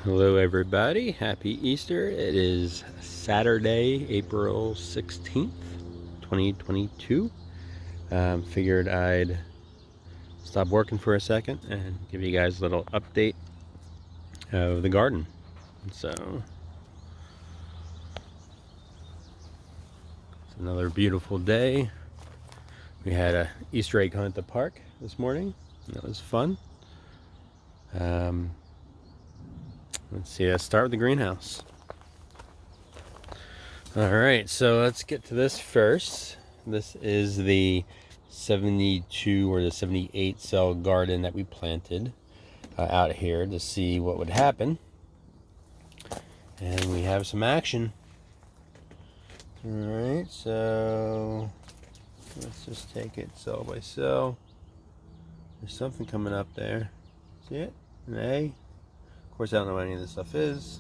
Hello everybody, happy Easter. It is Saturday, April 16th, 2022. Figured I'd stop working for a second and give you guys a little update of the garden. So, it's another beautiful day. We had a Easter egg hunt at the park this morning. That was fun. Let's see, let's start with the greenhouse. Alright, so let's get to this first. This is the 72 or the 78 cell garden that we planted out here to see what would happen. And we have some action. Alright, so let's just take it cell by cell. There's something coming up there. See it? An A. Of course, I don't know what any of this stuff is.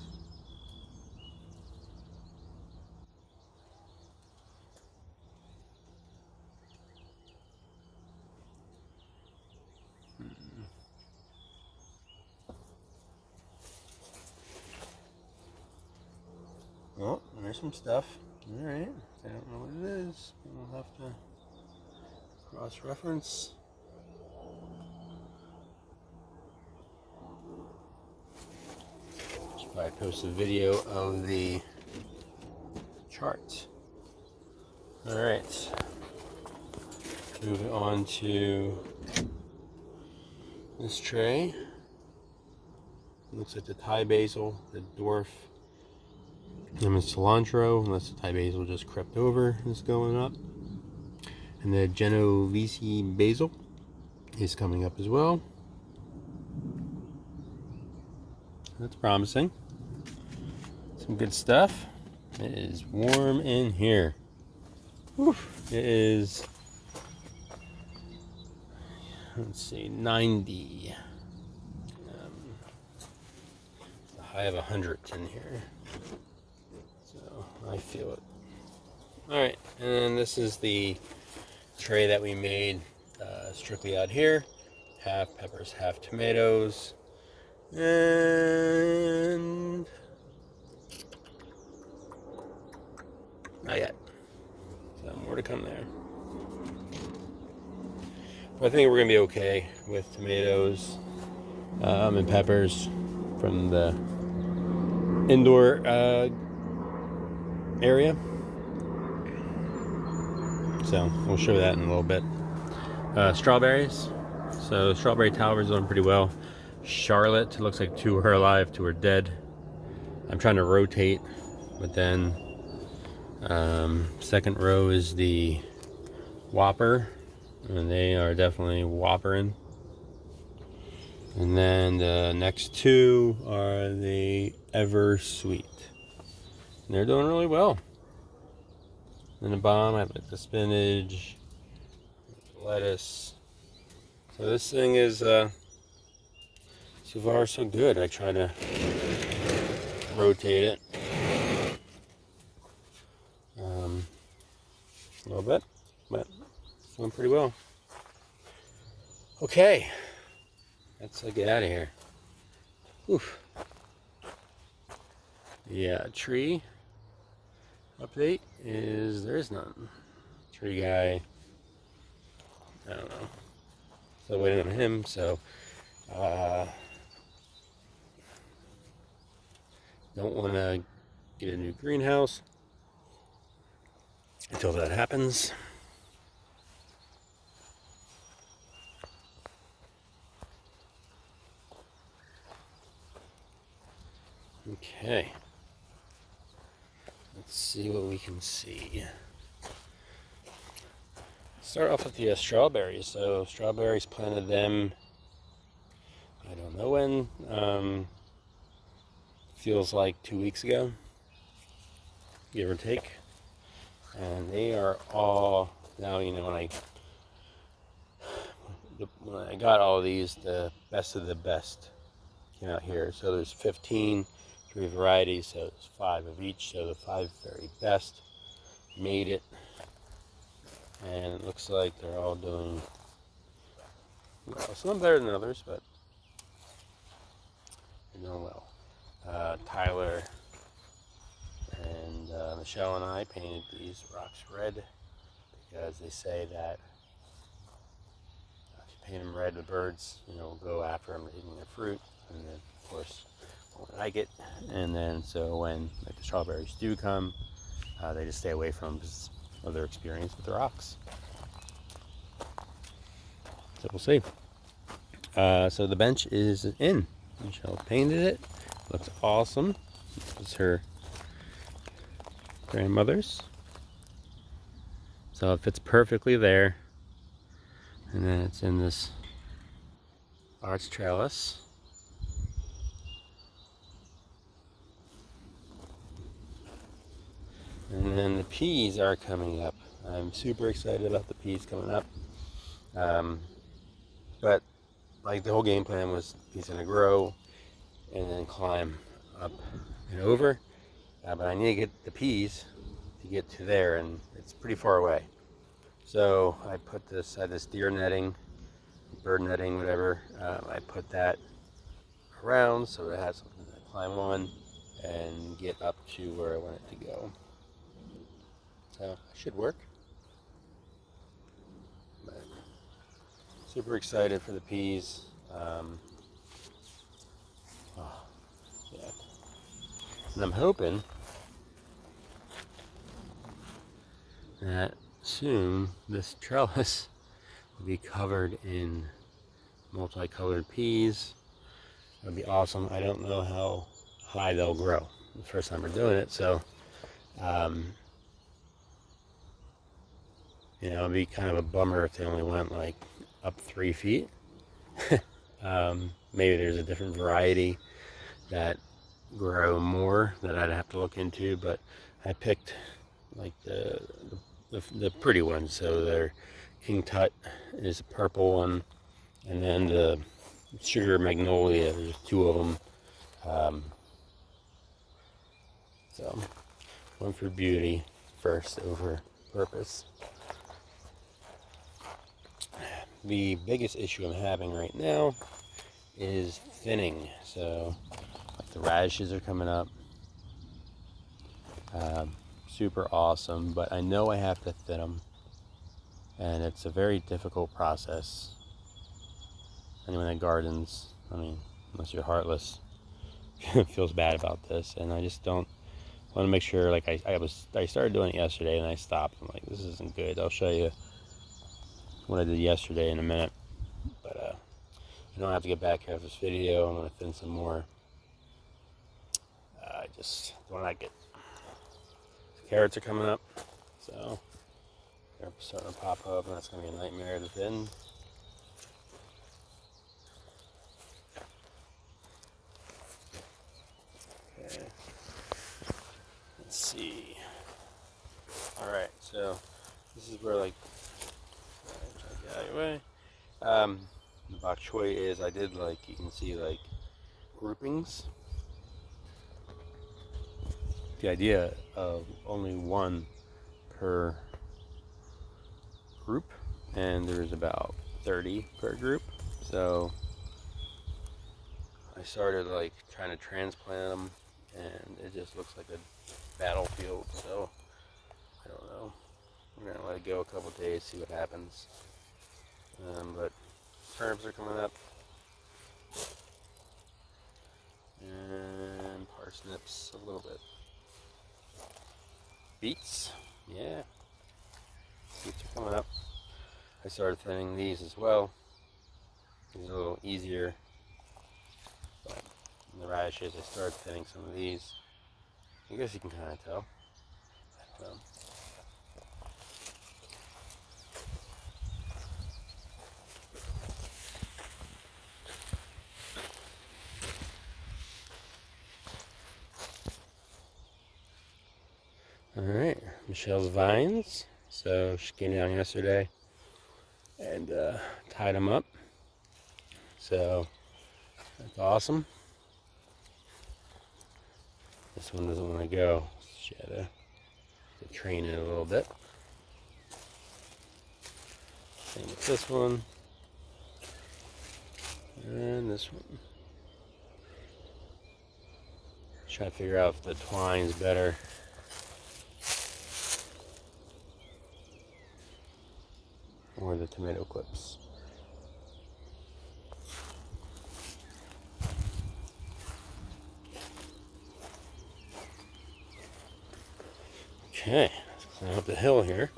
Oh, there's some stuff. Alright, I don't know what it is. We'll have to cross-reference. Should probably post a video of the chart. Alright, move on to this tray. Looks like the Thai basil, the dwarf lemon cilantro, unless the Thai basil just crept over, is going up. And the Genovese basil is coming up as well. That's promising. Some good stuff. It is warm in here. Whew. It is, let's see, 90. A high of 100 in here. So I feel it. Alright, and this is the tray that we made strictly out here. Half peppers, half tomatoes. And not yet. So more to come there. But I think we're gonna be okay with tomatoes and peppers from the indoor area. So we'll show that in a little bit. Strawberries. So strawberry Towers doing pretty well. Charlotte, looks like 2 are alive, 2 are dead. I'm trying to rotate, but then second row is the Whopper, and they are definitely whoppering. And then the next 2 are the Ever Sweet. And they're doing really well. In the bottom, I have like the spinach, lettuce. So this thing is so far so good. I try to rotate it a little bit, but it's doing pretty well. Okay, let's get out of here. Oof. Yeah, tree update is there is none. Tree guy, I don't know. Still waiting on him, so don't want to get a new greenhouse until that happens. Okay. Let's see what we can see. Start off with the strawberries. So strawberries, planted them, I don't know when. Feels like 2 weeks ago, give or take. And they are all now. You know, when I got all these, the best of the best came out here. So there's 15 3 varieties, so it's 5 of each. So the 5 very best made it, and it looks like they're all doing well. Some better than others, but they're doing well. Michelle and I painted these rocks red because they say that if you paint them red, the birds, will go after them, eating their fruit, and then of course won't like it. And then so when like the strawberries do come, they just stay away from them because of their experience with the rocks. So we'll see. So the bench is in. Michelle painted it. Looks awesome. This was her grandmother's. So it fits perfectly there. And then it's in this arch trellis. And then the peas are coming up. I'm super excited about the peas coming up. But like the whole game plan was he's going to grow and then climb up and over. But I need to get the peas to get to there, and it's pretty far away. So I put this, I had this deer netting, bird netting, whatever. I put that around so it has something to climb on and get up to where I want it to go. So it should work. But super excited for the peas. Yeah. And I'm hoping that soon this trellis will be covered in multicolored peas. That'd be awesome. I don't know how high they'll grow. The first time we're doing it, so it'd be kind of a bummer if they only went like up 3 feet. Maybe there's a different variety that grow more that I'd have to look into, but I picked like the pretty ones. So their King Tut is a purple one, and then the Sugar Magnolia, there's 2 of them. So went for beauty first over purpose. The biggest issue I'm having right now is thinning. So like the radishes are coming up. Super awesome, but I know I have to thin them, and it's a very difficult process. Anyone that gardens, unless you're heartless, feels bad about this, and I just don't want to make sure. Like I started doing it yesterday and I stopped. I'm like, this isn't good. I'll show you what I did yesterday in a minute, but I don't have to get back after this video. I'm gonna thin some more. I just don't like it. Carrots are coming up, so they're starting to pop up, and that's going to be a nightmare to thin. Okay, let's see. Alright, so this is where, like, try to get out of your way. The bok choy is, I did, like, you can see, like, groupings. The idea of only one per group, and there's about 30 per group. So I started like trying to transplant them, and it just looks like a battlefield. So I don't know. We're gonna let it go a couple days, see what happens. But turnips are coming up, and parsnips a little bit. Beets, yeah, beets are coming up. I started thinning these as well. These are a little easier, but in the radishes I started thinning some of these. I guess you can kind of tell. I don't know. Alright, Michelle's vines. So she came down yesterday and tied them up. So that's awesome. This one doesn't want to go. She had to train it a little bit. Same with this one. And this one. Trying to figure out if the twine's better or the tomato clips. Okay, let's climb up the hill here.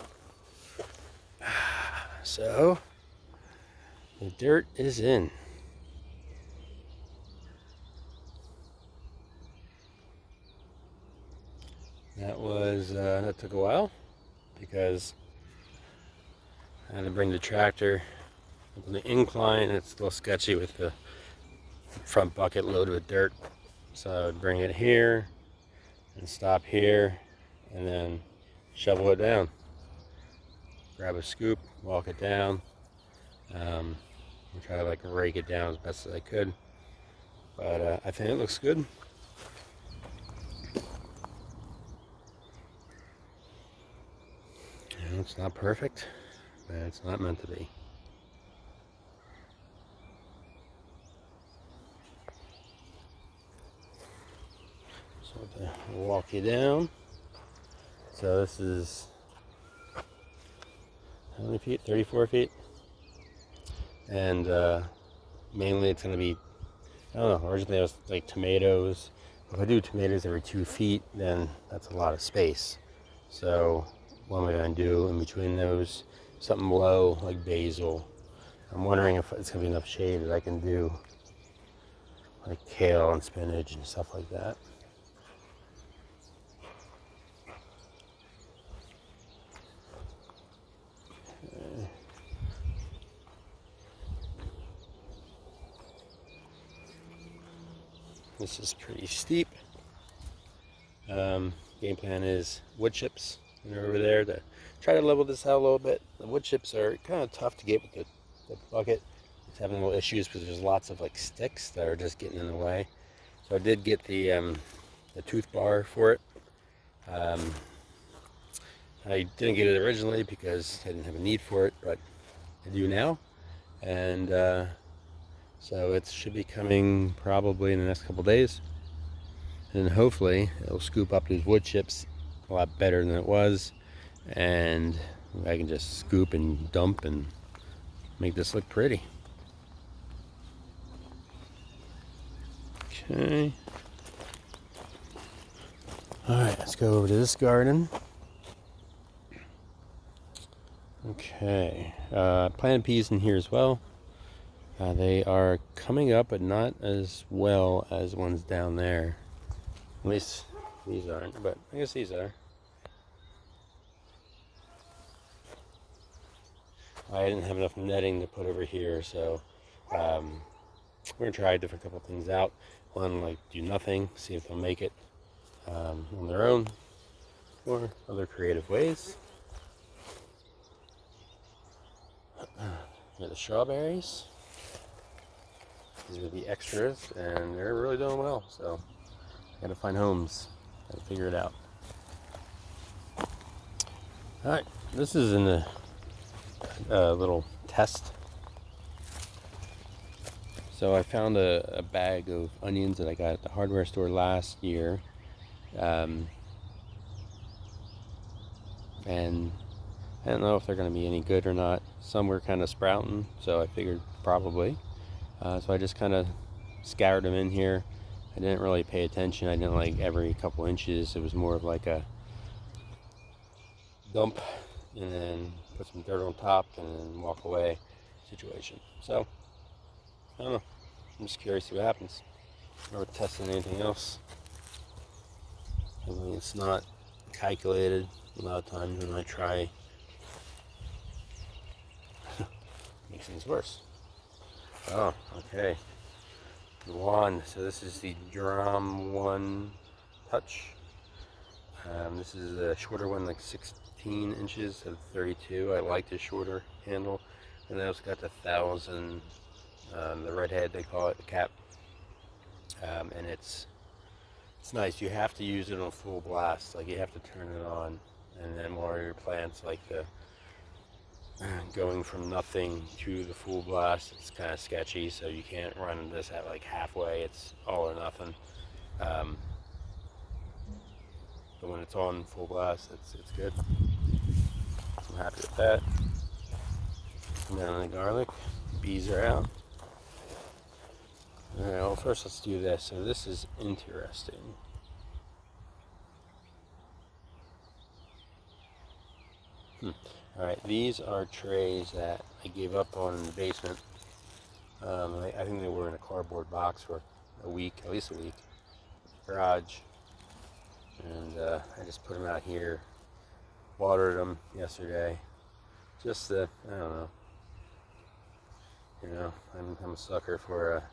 So, the dirt is in. That took a while because I had to bring the tractor up on the incline. It's a little sketchy with the front bucket loaded with dirt. So I would bring it here and stop here and then shovel it down. Grab a scoop, walk it down, and try to like rake it down as best as I could. But I think it looks good. It's not perfect, but it's not meant to be. So to walk you down. So this is how many feet? 34 feet. And mainly it's going to be, I don't know, originally it was like tomatoes. If I do tomatoes every 2 feet, then that's a lot of space. So what am I going to do in between those? Something low like basil. I'm wondering if it's going to be enough shade that I can do like kale and spinach and stuff like that. This is pretty steep. Game plan is wood chips over there to try to level this out a little bit. The wood chips are kind of tough to get with the bucket. It's having little issues because there's lots of like sticks that are just getting in the way. So I did get the tooth bar for it. I didn't get it originally because I didn't have a need for it, but I do now. And so it should be coming probably in the next couple days. And hopefully it'll scoop up these wood chips a lot better than it was. And I can just scoop and dump and make this look pretty. Okay. Alright, let's go over to this garden. Okay. Planted peas in here as well. They are coming up, but not as well as ones down there. At least these aren't, but I guess these are. I didn't have enough netting to put over here, so we're gonna try a different couple things out. One, like do nothing, see if they'll make it on their own, or other creative ways. Here are the strawberries. These are the extras, and they're really doing well. So I gotta find homes, gotta figure it out. All right, this is in the little test. So I found a bag of onions that I got at the hardware store last year, and I don't know if they're going to be any good or not. Some were kind of sprouting, so I figured probably. So I just kind of scoured them in here. I didn't really pay attention. I didn't like every couple inches. It was more of like a dump and then put some dirt on top and then walk away situation. So I don't know. I'm just curious to see what happens. Or testing anything else. I mean, it's not calculated a lot of times when I try. Makes things worse. Oh, okay. The wand. So this is the Drum One Touch. This is a shorter one, like 16 inches of 32. I like the shorter handle. And then I also got the 1000, the redhead they call it, the cap. And it's nice. You have to use it on full blast. Like you have to turn it on, and then more of your plants, like the going from nothing to the full blast, it's kind of sketchy. So you can't run this at like halfway. It's all or nothing. But when it's on full blast, it's good. I'm happy with that. Come down on the garlic. Bees are out. Alright, well first let's do this. So this is interesting. Alright, these are trays that I gave up on in the basement. I think they were in a cardboard box for a week, at least a week. Garage. And I just put them out here. Watered them yesterday. Just I don't know. You know, I'm a sucker for a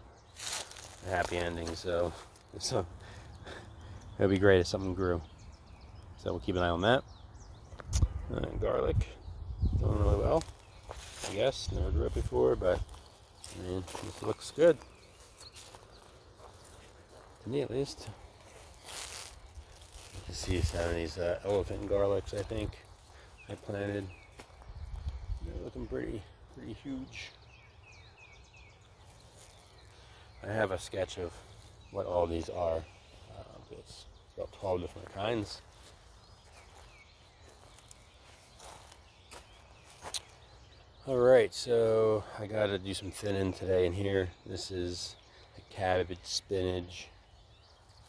happy ending, so it'd be great if something grew. So we'll keep an eye on that. Garlic, doing really well, I guess. Never grew it before, but I mean, this looks good to me, at least. You can see some of these elephant garlics. I think I planted. They're looking pretty huge. I have a sketch of what all these are. It's about 12 different kinds. Alright, so I gotta do some thinning today in here. This is the cabbage, spinach.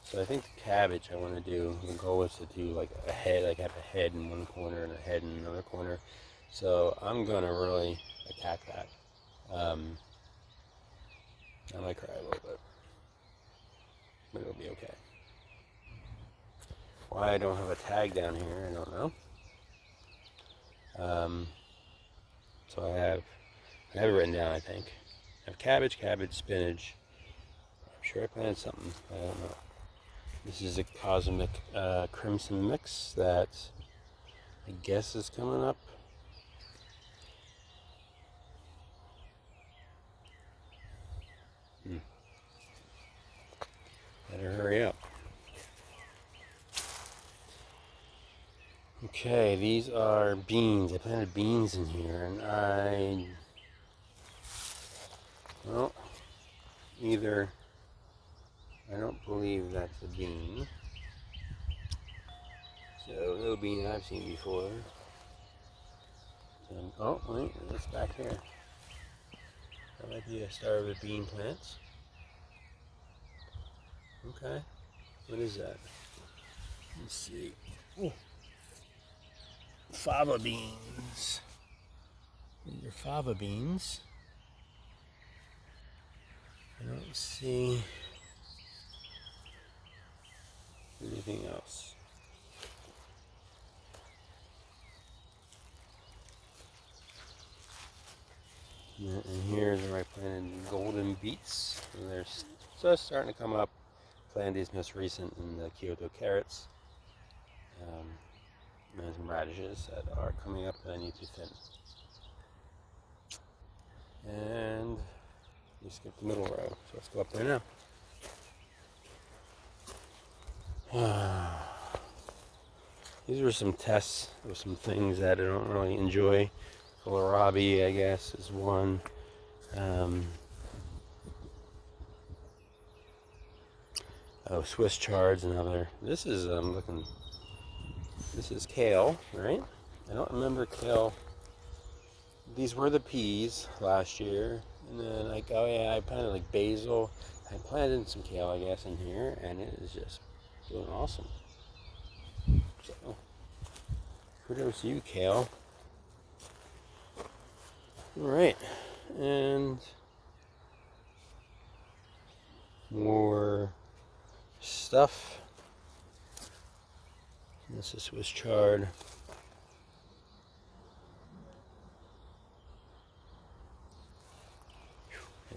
So I think the cabbage I want to do, the goal is to do like a head, like have a head in one corner and a head in another corner. So I'm gonna really attack that. I might cry a little bit, but it'll be okay. Why I don't have a tag down here, I don't know. So I have it written down, I think. I have cabbage, spinach. I'm sure I planted something, I don't know. This is a Cosmic Crimson mix that I guess is coming up. Better hurry up. Okay, these are beans. I planted beans in here, and well, either I don't believe that's a bean. So no bean I've seen before. Oh wait, it's back here. That might be a start of a bean plant. Okay, what is that? Let's see. Ooh. Fava beans. These are fava beans. I don't see anything else. And here's where I planted golden beets. And they're just starting to come up. Planted these most recent in the Kyoto carrots. And some radishes that are coming up that I need to thin. And we skipped the middle row, so let's go up there now. These were some tests of some things that I don't really enjoy. Kohlrabi, I guess, is one. Swiss chard's another. This is This is kale, right? I don't remember kale. These were the peas last year, and then I planted like basil. I planted some kale, I guess, in here, and it is just doing awesome. So, kudos to you, kale. All right, and more stuff. This is Swiss chard.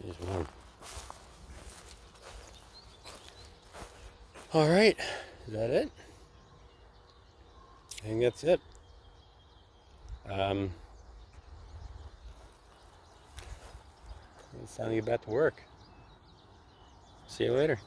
There's one. All right, is that it? I think that's it. It's time to get back to work. See you later.